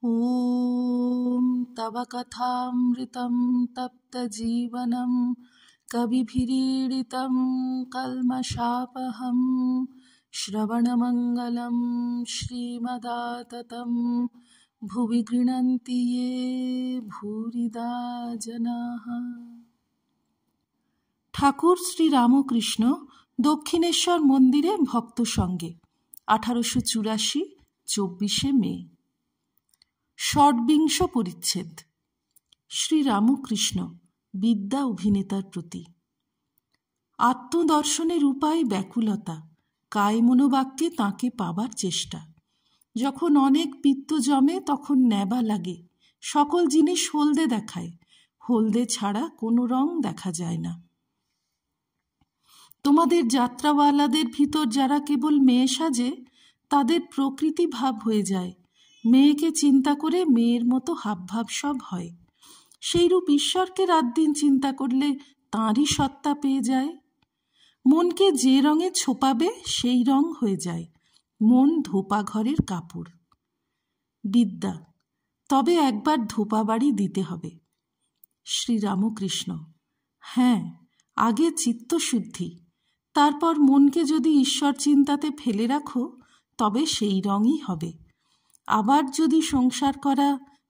ॐ तव कथामृतं तप्तजीवनं कविभिरीडितं कल्मषापहं श्रवणमङ्गलं श्रीमदाततं भुवि गृह्णन्ति ये भूरिदा जनाः। ঠাকুর শ্রী রামকৃষ্ণ দক্ষিণেশ্বর মন্দিরে ভক্ত সঙ্গে 1884 24শে মে। ষড়বিংশ পরিচ্ছেদ। শ্রীরামকৃষ্ণ বিদ্যা অভিনেতার প্রতি। আত্মদর্শনের উপায় ব্যাকুলতা, কায় মনোবাক্যে তাঁকে পাবার চেষ্টা। যখন অনেক পিত্ত জমে তখন নেবা লাগে, সকল জিনিস হলদে দেখায়, হলদে ছাড়া কোনো রং দেখা যায় না। তোমাদের যাত্রাওয়ালাদের ভিতর যারা কেবল মেয়ে সাজে তাদের প্রকৃতি ভাব হয়ে যায়, মেয়েকে চিন্তা করে মেয়ের মতো হাবভাব সব হয়। সেইরূপ ঈশ্বরকে রাত দিন চিন্তা করলে তাঁরই সত্তা পেয়ে যায়। মনকে যে রঙে ছোপাবে সেই রং হয়ে যায়, মন ধোপা ঘরের কাপড়। বিদ্যা, তবে একবার ধোপা বাড়ি দিতে হবে। শ্রীরামকৃষ্ণ: হ্যাঁ, আগে চিত্তশুদ্ধি, তারপর মনকে যদি ঈশ্বর চিন্তাতে ফেলে রাখো তবে সেই রঙই হবে। আবার যদি সংসার করা,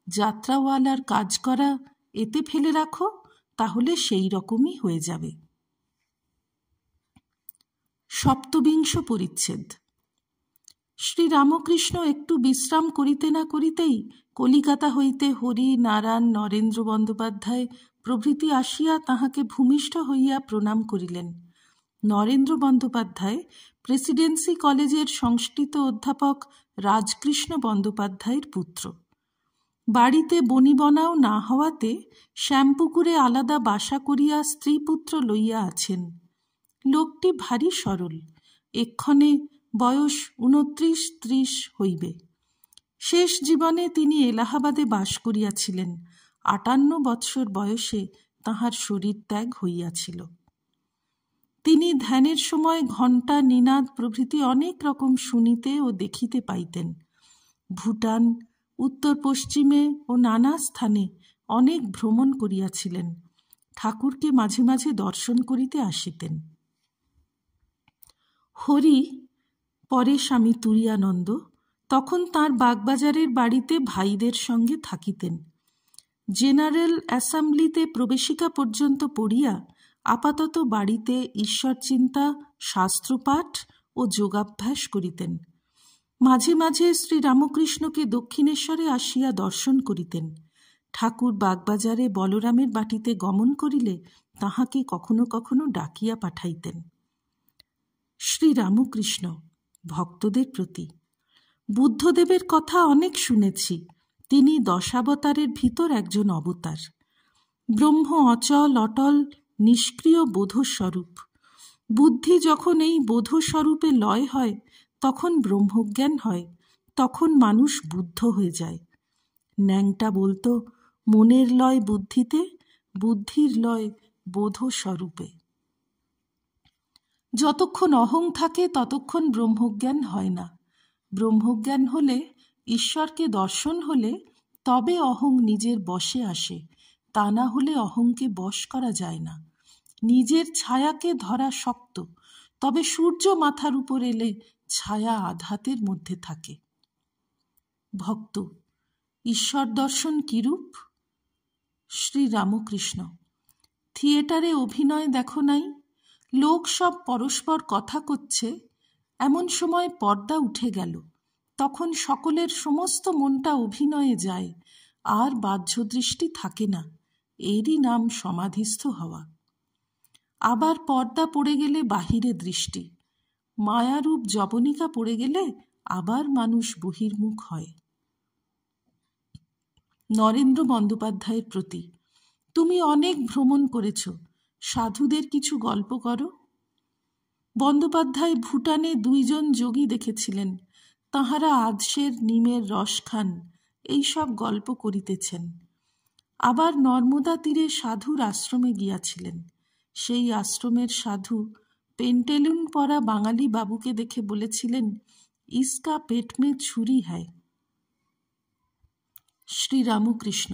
যাত্রাওয়ালার কাজ করা এতে ফেলে রাখো তাহলে সেই রকমই হয়ে যাবে। সপ্তবিংশ পরিচ্ছেদ। শ্রীরামকৃষ্ণ একটু বিশ্রাম করিতে না করিতেই কলিকাতা হইতে হরি, নারায়ণ, নরেন্দ্র বন্দ্যোপাধ্যায় প্রভৃতি আসিয়া তাহাকে ভূমিষ্ঠ হইয়া প্রণাম করিলেন। নরেন্দ্র বন্দ্যোপাধ্যায় প্রেসিডেন্সি কলেজের সংস্কৃত অধ্যাপক রাজকৃষ্ণ বন্দ্যোপাধ্যায়ের পুত্র। বাড়িতে বনিবনাও না হওয়াতে শ্যামপুকুরে আলাদা বাসা করিয়া স্ত্রীপুত্র লইয়া আছেন। লোকটি ভারী সরল, এক্ষণে বয়স 29-30 হইবে। শেষ জীবনে তিনি এলাহাবাদে বাস করিয়াছিলেন। 58 বৎসর বয়সে তাঁহার শরীর ত্যাগ হইয়াছিল। তিনি ধ্যানের সময় ঘণ্টা, নিনাদ প্রভৃতি অনেক রকম শুনিতে ও দেখিতে পাইতেন। ভুটান, উত্তর পশ্চিমে ও নানা স্থানে অনেক ভ্রমণ করিয়াছিলেন। ঠাকুরকে মাঝে মাঝে দর্শন করিতে আসিতেন। হরি, পরে স্বামী তুরীয়ানন্দ, তখন তাঁর বাগবাজারের বাড়িতে ভাইদের সঙ্গে থাকিতেন। জেনারেল অ্যাসেম্বলিতে প্রবেশিকা পর্যন্ত পড়িয়া আপাতত বাড়িতে ঈশ্বর চিন্তা, শাস্ত্রপাঠ ও যোগাভ্যাস করিতেন। মাঝে মাঝে শ্রীরামকৃষ্ণকে দক্ষিণেশ্বরে আসিয়া দর্শন করিতেন। ঠাকুর বাগবাজারে বলরামের বাটিতে গমন করিলে তাহাকে কখনো কখনো ডাকিয়া পাঠাইতেন। শ্রীরামকৃষ্ণ ভক্তদের প্রতি। বুদ্ধদেবের কথা অনেক শুনেছি, তিনি দশাবতারের ভিতর একজন অবতার। ব্রহ্ম অচল, অটল, নিষ্ক্রিয় বোধস্বরূপ। বুদ্ধি যখন এই বোধস্বরূপে লয় হয় তখন ব্রহ্মজ্ঞান হয়, তখন মানুষ বুদ্ধ হয়ে যায়। ন্যাংটা বলতো, মনের লয় বুদ্ধিতে, বুদ্ধির লয় বোধস্বরূপে। যতক্ষণ অহং থাকে ততক্ষণ ব্রহ্মজ্ঞান হয় না। ব্রহ্মজ্ঞান হলে, ঈশ্বরকে দর্শন হলে তবে অহং নিজের বশে আসে, তা না হলে অহংকে বশ করা যায় না। নিজের ছায়াকে ধরা শক্ত, তবে সূর্য মাথার উপর এলে ছায়া আধাতের মধ্যে থাকে। ভক্ত: ঈশ্বর দর্শন কিরূপ? শ্রীরামকৃষ্ণ: থিয়েটারে অভিনয় দেখো নাই? লোক সব পরস্পর কথা করছে, এমন সময় পর্দা উঠে গেল, তখন সকলের সমস্ত মনটা অভিনয়ে যায়, আর বাহ্য দৃষ্টি থাকে না। এরই নাম সমাধিস্থ হওয়া। আবার পর্দা পড়ে গেলে বাহিরে দৃষ্টি, মায়ারূপ জবনিকা পড়ে গেলে আবার মানুষ বহির্মুখ হয়। নরেন্দ্র বন্দ্যোপাধ্যায়ের প্রতি। তুমি অনেক ভ্রমণ করেছ, সাধুদের কিছু গল্প করো। বন্দ্যোপাধ্যায় ভুটানে 2 জন যোগী দেখেছিলেন, তাঁহারা আদশের নিমের রস খান, এইসব গল্প করিতেছেন। আবার নর্মদা তীরে সাধুর আশ্রমে গিয়াছিলেন। সেই আশ্রমের সাধু পেন্টেলুন পরা বাঙালি বাবুকে দেখে বলেছিলেন, ইসকা পেট মে ছুরি হ্যায়। শ্রীরামকৃষ্ণ: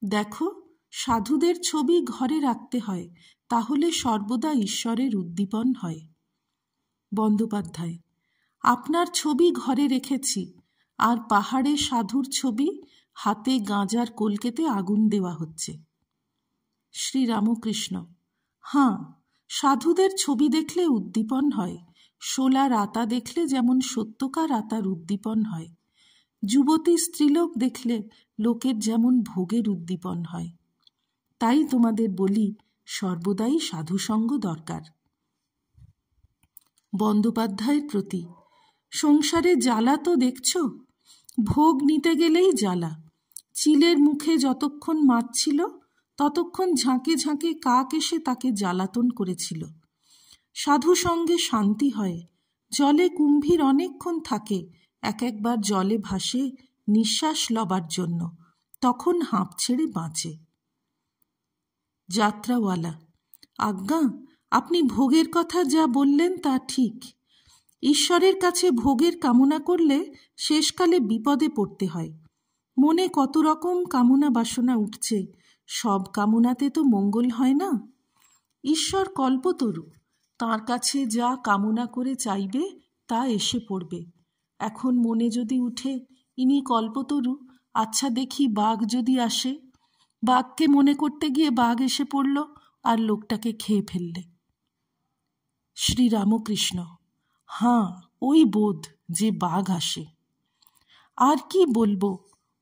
দেখো, সাধুদের ছবি ঘরে রাখতে হয়, তাহলে সর্বদা ঈশ্বরের উদ্দীপন হয়। বন্দ্যোপাধ্যায়: আপনার ছবি ঘরে রেখেছি, আর পাহাড়ে সাধুর ছবি, হাতে গাঁজার কলকেতে আগুন দেওয়া হচ্ছে। শ্রীরামকৃষ্ণ: হাঁ, সাধুদের ছবি দেখলে উদ্দীপন হয়, শোলা রাতা দেখলে যেমন সত্যকার আতার উদ্দীপন হয়, যুবতী স্ত্রীলোক দেখলে লোকের যেমন ভোগের উদ্দীপন হয়। তাই তোমাদের বলি, সর্বদাই সাধুসঙ্গ দরকার। বন্দ্যোপাধ্যায়ের প্রতি: সংসারে জ্বালা তো দেখছ, ভোগ নিতে গেলেই জ্বালা। চিলের মুখে যতক্ষণ মাছ ছিল, ততক্ষণ ঝাঁকে ঝাঁকে কাক এসে তাকে জ্বালাতন করেছিল। সাধু সঙ্গে শান্তি হয়। জলে কুম্ভীর অনেকক্ষণ থাকে, এক একবার জলে ভাসে নিঃশ্বাস লবার জন্য, তখন হাঁপ ছেড়ে বাঁচে। যাত্রাওয়ালা: আজ্ঞা, আপনি ভোগের কথা যা বললেন তা ঠিক। ঈশ্বরের কাছে ভোগের কামনা করলে শেষকালে বিপদে পড়তে হয়। মনে কত রকম কামনা বাসনা উঠছে, সব কামনাতে তো মঙ্গল হয় না। ঈশ্বর কল্পতরু, তাঁর কাছে যা কামনা করে চাইবে তা এসে পড়বে। এখন মনে যদি উঠে ইনি কল্পতরু, আচ্ছা দেখি বাঘ যদি আসে, বাঘকে মনে করতে গিয়ে বাঘ এসে পড়ল আর লোকটাকে খেয়ে ফেললে। শ্রীরামকৃষ্ণ: হাঁ, ওই বোধ যে বাঘ আসে। আর কি বলবো,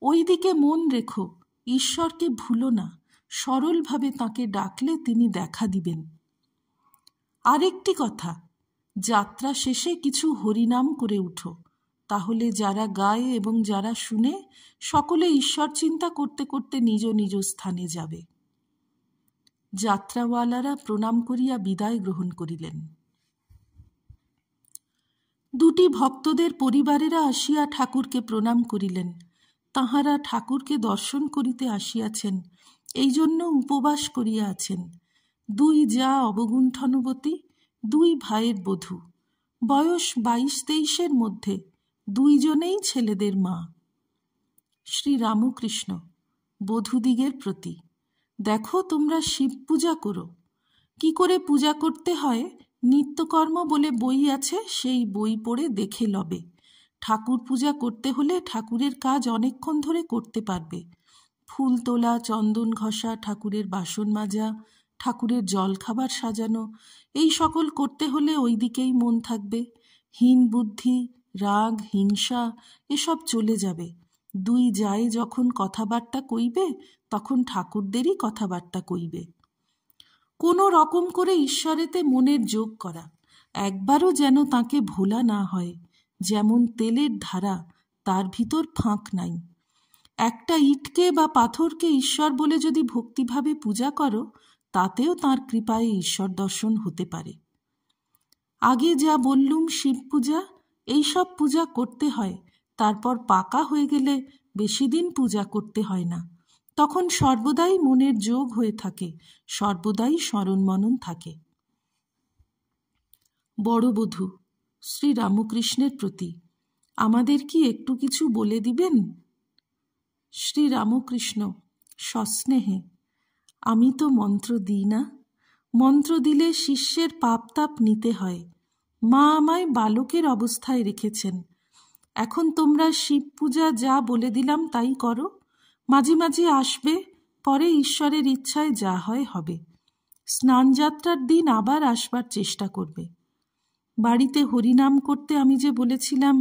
ওই দিকে মন রেখো, ঈশ্বরকে ভুলো না, সরলভাবে তাকে ডাকলে তিনি দেখা দিবেন। আরেকটি কথা, যাত্রা শেষে কিছু হরিনাম করে উঠো, তাহলে যারা গায় এবং যারা শুনে সকলে ঈশ্বর চিন্তা করতে করতে নিজ নিজ স্থানে যাবে। যাত্রাওয়ালারা প্রণাম করিয়া বিদায় গ্রহণ করিলেন। দুটি ভক্তদের পরিবারেরা আসিয়া ঠাকুরকে প্রণাম করিলেন। তাঁহারা ঠাকুরকে দর্শন করিতে আসিয়াছেন, এই জন্য উপবাস করিয়া আছেন। দুই জা অবগুণ্ঠনবতী, দুই ভাইয়ের বধূ, বয়স 22-23 মধ্যে, দুইজনেই ছেলেদের মা। শ্রীরামকৃষ্ণ বধূদিগের প্রতি: দেখো, তোমরা শিব পূজা করো। কি করে পূজা করতে হয়, নিত্যকর্ম বলে বই আছে, সেই বই পড়ে দেখে লবে। ঠাকুর পূজা করতে হলে ঠাকুরের কাজ অনেকক্ষণ ধরে করতে পারবে। ফুল তোলা, চন্দন ঘষা, ঠাকুরের বাসন মাজা, ঠাকুরের জল খাবার সাজানো, এই সকল করতে হলে ওই দিকেই মন থাকবে। হীন বুদ্ধি, রাগ, হিংসা এসব চলে যাবে। দুই যায় যখন কথাবার্তা কইবে, তখন ঠাকুরদেরই কথাবার্তা কইবে। কোনো রকম করে ঈশ্বরেতে মনের যোগ করা, একবারও যেন তাকে ভোলা না হয়। যেমন তেলের ধারা, তার ভিতর ফাঁক নাই। একটা ইটকে বা পাথরকে ঈশ্বর বলে যদি ভক্তিভাবে পূজা করো, তাতেও তাঁর কৃপায় ঈশ্বর দর্শন হতে পারে। আগে যা বললুম শিব পূজা, এইসব পূজা করতে হয়, তারপর পাকা হয়ে গেলে বেশি দিন পূজা করতে হয় না। তখন সর্বদাই মনের যোগ হয়ে থাকে, সর্বদাই স্মরণ মনন থাকে। বড় বধূ শ্রীরামকৃষ্ণের প্রতি: আমাদের কি একটু কিছু বলে দিবেন? শ্রীরামকৃষ্ণ সস্নেহে: আমি তো মন্ত্র দিই না। মন্ত্র দিলে শিষ্যের পাপ তাপ নিতে হয়। মা আমায় বালকের অবস্থায় রেখেছেন। এখন তোমরা শিব পূজা যা বলে দিলাম তাই করো। মাঝে মাঝে আসবে, পরে ঈশ্বরের ইচ্ছায় যা হয় হবে। স্নানযাত্রার দিন আবার আসবার চেষ্টা করবে। বাড়িতে হরিনাম করতে আমি যে বলেছিলাম,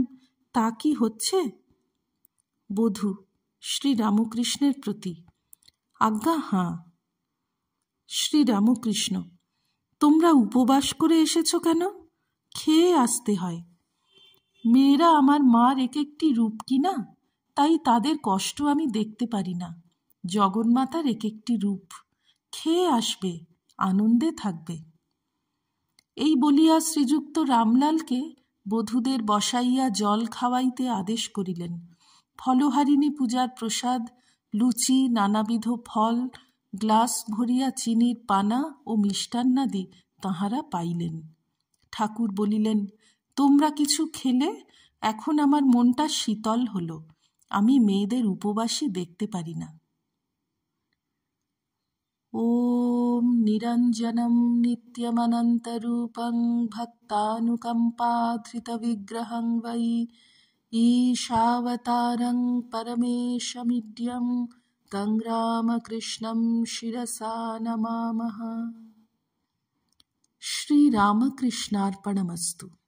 তা কি হচ্ছে? বধূ শ্রীরামকৃষ্ণের প্রতি: আজ্ঞা হাঁ। শ্রীরামকৃষ্ণ: তোমরা উপবাস করে এসেছ কেন? খেয়ে আসতে হয়। মেয়েরা আমার মার এক একটি রূপ কিনা, তাই তাদের কষ্ট আমি দেখতে পারি না। জগন্মাতার এক একটি রূপ। খেয়ে আসবে, আনন্দে থাকবে। এই বলিয়া শ্রীযুক্ত রামলালকে বধূদের বসাইয়া জল খাওয়াইতে আদেশ করিলেন। ফলহারিণী পূজার প্রসাদ, লুচি, নানাবিধ ফল, গ্লাস ভরিয়া চিনির পানা ও মিষ্টান্নাদি তাঁহারা পাইলেন। ঠাকুর বলিলেন, তোমরা কিছু খেলে, এখন আমার মনটা শীতল হল। আমি মেয়েদের উপবাসী দেখতে পারি না। ওম নিরঞ্জনম নিত্যমনন্তরূপং ভক্তানুকম্পাধৃতবিগ্রহং বৈ ঈশাবতারং পরমেশমিড্যং তং রামকৃষ্ণং শিরসা নমামঃ। শ্রীরামকৃষ্ণার্পণমস্তু।